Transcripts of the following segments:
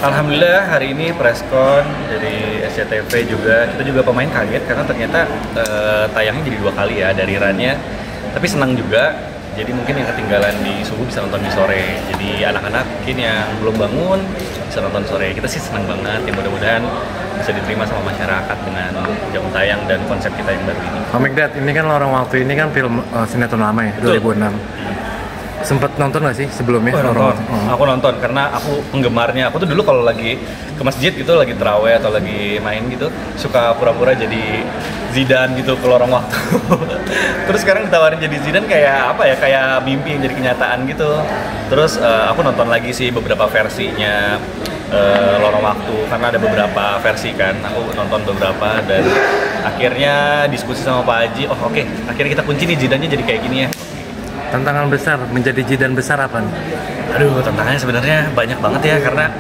Alhamdulillah hari ini preskon dari SCTV juga, kita juga pemain kaget karena ternyata tayangnya jadi 2 kali ya dari runnya. Tapi senang juga, jadi mungkin yang ketinggalan di subuh bisa nonton di sore. Jadi anak-anak mungkin yang belum bangun bisa nonton sore. Kita sih senang banget, ya mudah-mudahan bisa diterima sama masyarakat dengan jam tayang dan konsep kita yang baru ini. Pak Megdad, ini kan Lorong Waktu ini kan film sinetron lama ya, 2006. Sempet nonton nggak sih sebelumnya? Nonton. Aku nonton karena aku penggemarnya. Aku tuh dulu kalau lagi ke masjid gitu, lagi terawih atau lagi main gitu, suka pura-pura jadi Zidane gitu ke lorong waktu. Terus sekarang ditawarin jadi Zidane kayak apa ya? Kayak mimpi yang jadi kenyataan gitu. Terus aku nonton lagi sih beberapa versinya lorong waktu karena ada beberapa versi kan. Aku nonton beberapa dan akhirnya diskusi sama Pak Haji. Oh oke, akhirnya kita kunci nih Zidane-nya jadi kayak gini ya. Tantangan besar menjadi Zidane besar apa nih? Aduh, tantangannya sebenarnya banyak banget ya karena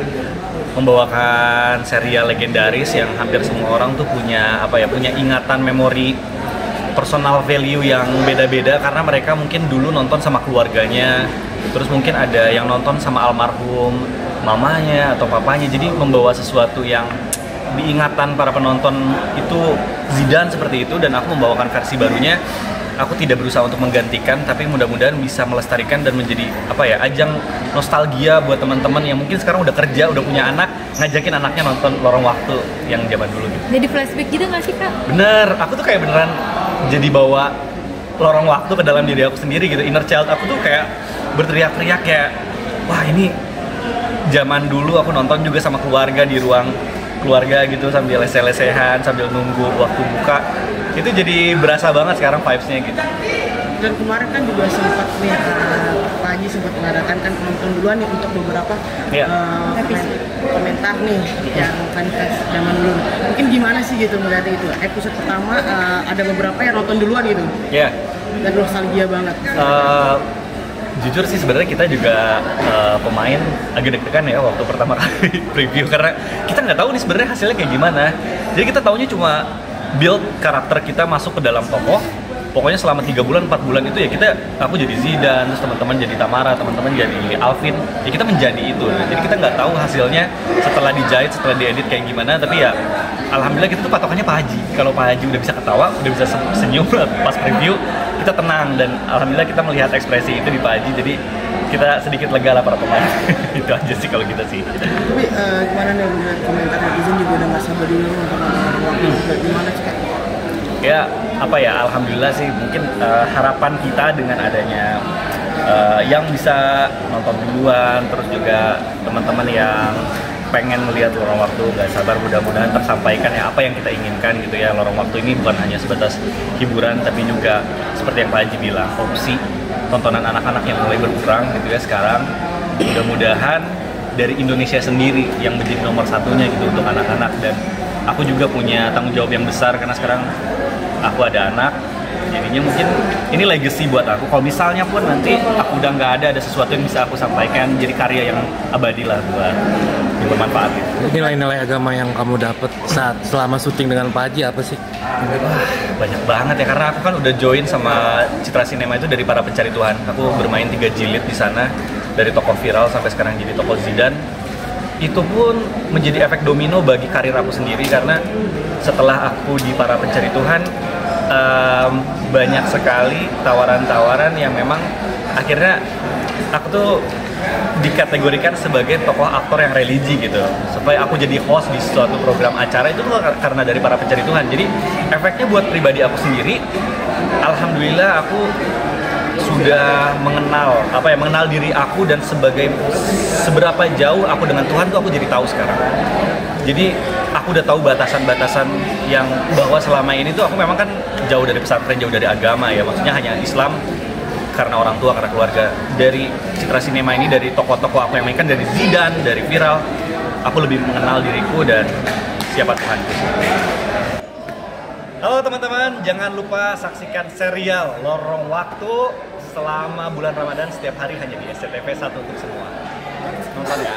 membawakan serial legendaris yang hampir semua orang tuh punya punya ingatan memori personal value yang beda-beda karena mereka mungkin dulu nonton sama keluarganya, terus mungkin ada yang nonton sama almarhum mamanya atau papanya, jadi membawa sesuatu yang diingatan para penonton itu Zidane seperti itu, dan aku membawakan versi barunya. Aku tidak berusaha untuk menggantikan, tapi mudah-mudahan bisa melestarikan dan menjadi ajang nostalgia buat teman-teman yang mungkin sekarang udah kerja, udah punya anak, ngajakin anaknya nonton Lorong Waktu yang zaman dulu gitu. Jadi flashback gitu nggak sih, Kak? Bener, aku tuh kayak beneran jadi bawa Lorong Waktu ke dalam diri aku sendiri gitu. Inner child aku tuh kayak berteriak-teriak kayak, wah ini zaman dulu aku nonton juga sama keluarga di ruang keluarga gitu sambil lese-lesehan, sambil nunggu waktu buka. Itu jadi berasa banget sekarang vibes-nya gitu. Dan kemarin kan juga sempat nih Pak Haji sempat mengadakan kan penonton duluan nih untuk beberapa komentar nih yang fans zaman dulu. Mungkin gimana sih gitu melihat itu? Episode pertama ada beberapa yang nonton duluan gitu. Iya. Dan nostalgia banget. Jujur sih sebenarnya kita juga pemain agak deg-degan ya waktu pertama kali preview karena kita nggak tahu nih sebenarnya hasilnya kayak gimana. Jadi kita taunya cuma build karakter kita masuk ke dalam tokoh. Pokoknya selama 3 bulan, 4 bulan itu ya aku jadi Zidane, terus teman-teman jadi Tamara, teman-teman jadi Alvin. Ya kita menjadi itu. Jadi kita nggak tahu hasilnya setelah dijahit, setelah diedit kayak gimana. Tapi ya alhamdulillah kita tuh patokannya Pak Haji. Kalau Pak Haji udah bisa ketawa, udah bisa senyum pas preview, kita tenang, dan alhamdulillah kita melihat ekspresi itu di Pak Haji. Jadi kita sedikit lega lah para pemain. Itu aja sih kalau kita sih. Tapi gimana nih melihat komentar netizen juga udah nggak sabar dulu untuk nonton. Gimana sih Kak? Ya alhamdulillah sih mungkin harapan kita dengan adanya yang bisa nonton duluan, terus juga teman-teman yang pengen melihat Lorong Waktu gak sabar, mudah-mudahan tersampaikan ya apa yang kita inginkan gitu ya. Lorong Waktu ini bukan hanya sebatas hiburan, tapi juga seperti yang Pak Haji bilang, opsi tontonan anak-anak yang mulai berkurang gitu ya sekarang. Mudah-mudahan dari Indonesia sendiri yang menjadi nomor satunya gitu untuk anak-anak, dan aku juga punya tanggung jawab yang besar karena sekarang aku ada anak. Jadinya mungkin ini legacy buat aku. Kalau misalnya pun nanti aku udah nggak ada sesuatu yang bisa aku sampaikan, jadi karya yang abadi lah buat yang bermanfaat. Nilai-nilai agama yang kamu dapat selama syuting dengan Pak Haji apa sih? Banyak banget ya, karena aku kan udah join sama Citra Sinema itu dari Para Pencari Tuhan. Aku bermain 3 jilid di sana, dari tokoh viral sampai sekarang jadi tokoh Zidane. Itu pun menjadi efek domino bagi karir aku sendiri karena setelah aku di Para Pencari Tuhan, banyak sekali tawaran-tawaran yang memang akhirnya aku tuh dikategorikan sebagai tokoh aktor yang religi gitu, supaya aku jadi host di suatu program acara. Itu tuh karena dari Para Pencari Tuhan. Jadi efeknya buat pribadi aku sendiri, alhamdulillah aku sudah mengenal diri aku dan seberapa jauh aku dengan Tuhan tuh aku jadi tahu sekarang. Jadi aku udah tahu batasan-batasan yang bahwa selama ini tuh aku memang kan jauh dari pesantren, jauh dari agama ya, maksudnya hanya Islam karena orang tua, karena keluarga. Dari Citra Sinema ini, dari tokoh-tokoh aku yang mainkan, dari Zidane, dari Viral, aku lebih mengenal diriku dan siapa Tuhan. Halo teman-teman, jangan lupa saksikan serial Lorong Waktu selama bulan Ramadan setiap hari hanya di SCTV 1 untuk semua. Nonton ya.